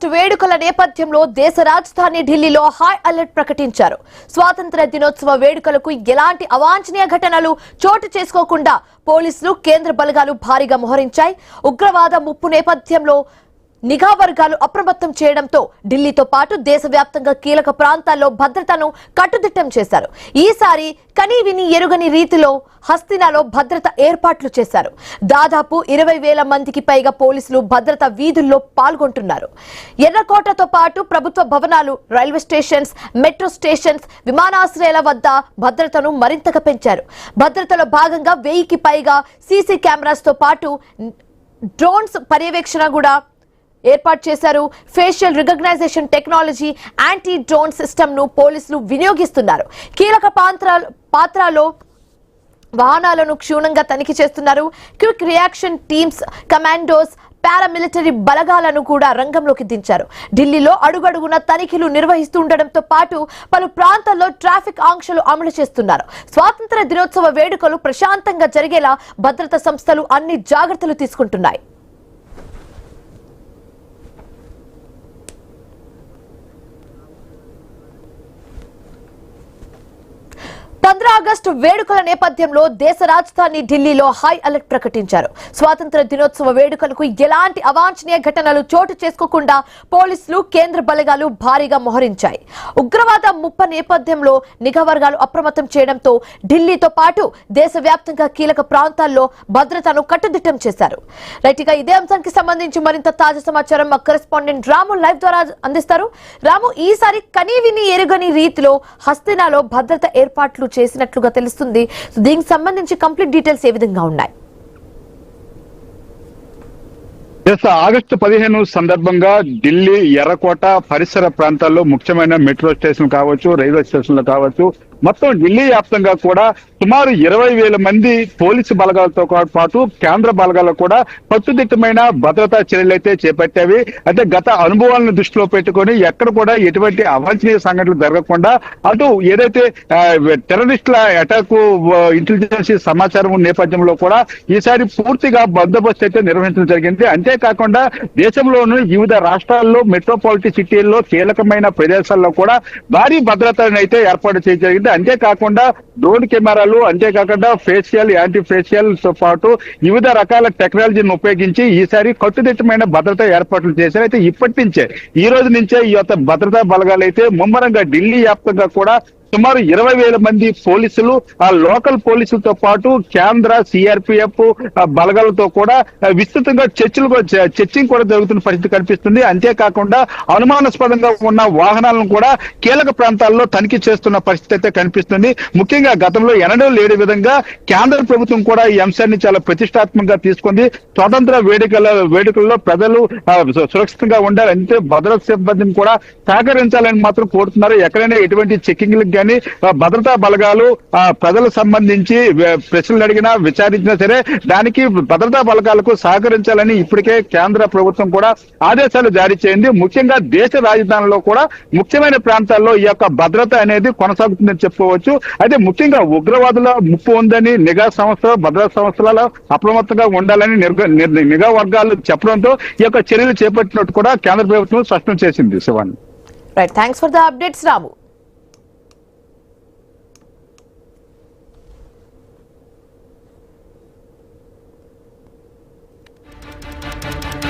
August వేడుకల నేపథ్యంలో దేశ రాజధాని ఢిల్లీలో హై అలర్ట్ ప్రకటించారు. స్వాతంత్ర దినోత్సవ వేడుకలకు ఎలాంటి అవాంఛనీయ ఘటనలు చోటు చేసుకోకుండా పోలీసులు, కేంద్ర బలగాలు భారీగా మోహరించాయి. ఉగ్రవాద ముప్పు నేపథ్యంలో నిఘా వర్గాలు అప్రమత్తం చేయడంతో ఢిల్లీతో పాటు దేశవ్యాప్తంగా కీలక ప్రాంతాల్లో భద్రతను కట్టుదిట్టం చేశారు. ఈసారి కనీవిని ఎరుగని రీతిలో హస్తినాలో భద్రత ఏర్పాట్లు చేశారు. దాదాపు 20,000 మందికి పైగా పోలీసులు భద్రత వీధుల్లో పాల్గొంటున్నారు. ఎర్రకోటతో పాటు ప్రభుత్వ భవనాలు, రైల్వే స్టేషన్స్, మెట్రో స్టేషన్స్, విమానాశ్రయాల వద్ద భద్రతను మరింతగా పెంచారు. భద్రతలో భాగంగా 1000కి పైగా సీసీ కెమెరాస్ తో పాటు డ్రోన్స్ పర్యవేక్షణ కూడా ఏర్పాటు చేశారు. Facial recognition technology, anti drone system ను పోలీసులు వినియోగిస్తున్నారు. కీలక పాత్రలో వాహనాలను క్షుణ్ణంగా తనిఖీ చేస్తున్నారు. Quick reaction teams, commandos, paramilitary బలగాలను కూడా రంగంలోకి దించారు. ఢిల్లీలో అడుగడుగున తనిఖీలు నిర్వహిస్తుండటంతో పాటు పలు ప్రాంతాల్లో ట్రాఫిక్ ఆంక్షలు అమలు చేస్తున్నారు. స్వాతంత్ర దినోత్సవ వేడుకలు ప్రశాంతంగా జరిగేలా భద్రతా సంస్థలు అన్ని జాగ్రత్తలు తీసుకుంటున్నాయి. 15 ఆగస్టు వేడుకల నేపథ్యంలో దేశ రాజధాని ఢిల్లీలో హై అలర్ట్ ప్రకటించారు. స్వాతంత్ర దినోత్సవ వేడుకలకు ఎలాంటి అవాంఛనీయ ఘటనలు చోటు చేసుకోకుండా పోలీసులు, కేంద్ర బలగాలు భారీగా మోహరించాయి. ఉగ్రవాద ముప్పు నేపథ్యంలో నిఘా వర్గాలు అప్రమత్తం చేయడంతో ఢిల్లీతో పాటు దేశవ్యాప్తంగా కీలక ప్రాంతాల్లో భద్రతను కట్టుదిట్టం చేశారు. రైట్, ఇక ఇదే అంశానికి సంబంధించి మరింత తాజా సమాచారం మా కరెస్పాండెంట్ రాము లైవ్ ద్వారా అందిస్తారు. రాము, ఈసారి కనీవిని ఎరుగని రీతిలో హస్తినాలో భద్రత ఏర్పాట్లు చేసినట్లుగా తెలుస్తుంది. దీనికి సంబంధించి కంప్లీట్ డీటెయిల్స్ ఏ విధంగా ఉన్నాయి? ఆగస్టు 15 సందర్భంగా ఢిల్లీ ఎర్రకోట పరిసర ప్రాంతాల్లో ముఖ్యమైన మెట్రో స్టేషన్ కావచ్చు, రైల్వే స్టేషన్లు కావచ్చు, మొత్తం ఢిల్లీ వ్యాప్తంగా కూడా సుమారు 20,000 మంది పోలీసు బలగాలతో పాటు కేంద్ర బలగాలు కూడా కట్టుదిట్టమైన భద్రతా చర్యలు అయితే చేపట్టేవి. అయితే గత అనుభవాలను దృష్టిలో పెట్టుకొని ఎక్కడ కూడా ఎటువంటి అవాంఛనీయ సంఘటనలు జరగకుండా అటు ఏదైతే టెర్రరిస్టుల అటాక్ ఇంటెలిజెన్స్ సమాచారం నేపథ్యంలో కూడా ఈసారి పూర్తిగా బందోబస్తు అయితే నిర్వహించడం జరిగింది. అంతేకాకుండా దేశంలోని వివిధ రాష్ట్రాల్లో, మెట్రోపాలిటన్ సిటీల్లో, కీలకమైన ప్రదేశాల్లో కూడా భారీ భద్రతను అయితే ఏర్పాటు చేయడం జరిగింది. అంతేకాకుండా డ్రోన్ కెమెరాలు, అంతేకాకుండా ఫేషియల్, యాంటీ ఫేషియల్ తో పాటు వివిధ రకాల టెక్నాలజీని ఉపయోగించి ఈసారి కట్టుదిట్టమైన భద్రతా ఏర్పాట్లు చేశారు. అయితే ఇప్పటి నుంచే, ఈ రోజు నుంచే ఈ యొక్క భద్రతా బలగాలు అయితే ముమ్మరంగా ఢిల్లీ వ్యాప్తంగా కూడా సుమారు 20,000 మంది పోలీసులు, ఆ లోకల్ పోలీసులతో పాటు కేంద్ర సిఆర్పిఎఫ్ బలగాలతో కూడా విస్తృతంగా చర్చింగ్ కూడా జరుగుతున్న పరిస్థితి కనిపిస్తుంది. అంతేకాకుండా అనుమానాస్పదంగా ఉన్న వాహనాలను కూడా కీలక ప్రాంతాల్లో తనిఖీ చేస్తున్న పరిస్థితి అయితే కనిపిస్తుంది. ముఖ్యంగా గతంలో ఎన్నడూ లేని విధంగా కేంద్ర ప్రభుత్వం కూడా ఈ అంశాన్ని చాలా ప్రతిష్టాత్మకంగా తీసుకుంది. స్వాతంత్ర వేడుకల్లో ప్రజలు సురక్షితంగా ఉండాలి, అంటే భద్రతా సిబ్బందిని కూడా సహకరించాలని మాత్రం కోరుతున్నారు. ఎక్కడైనా ఎటువంటి చెకింగ్లకు కానీ భద్రతా బలగాలు ప్రజలకు సంబంధించి ప్రశ్నలు అడిగినా, విచారించినా సరే దానికి భద్రతా బలగాలకు సహకరించాలని ఇప్పటికే కేంద్ర ప్రభుత్వం కూడా ఆదేశాలు జారీ చేయింది. ముఖ్యంగా దేశ రాజధానిలో కూడా ముఖ్యమైన ప్రాంతాల్లో ఈ యొక్క భద్రత అనేది కొనసాగుతుందని చెప్పుకోవచ్చు. అయితే ముఖ్యంగా ఉగ్రవాదుల ముప్పు ఉందని నిఘా సంస్థలు, భద్రతా సంస్థలలో అప్రమత్తంగా ఉండాలని నిఘా వర్గాలు చెప్పడంతో ఈ యొక్క చర్యలు చేపట్టినట్టు కూడా కేంద్ర ప్రభుత్వం స్పష్టం చేసింది. Shivani, right, thanks for the updates Ramu.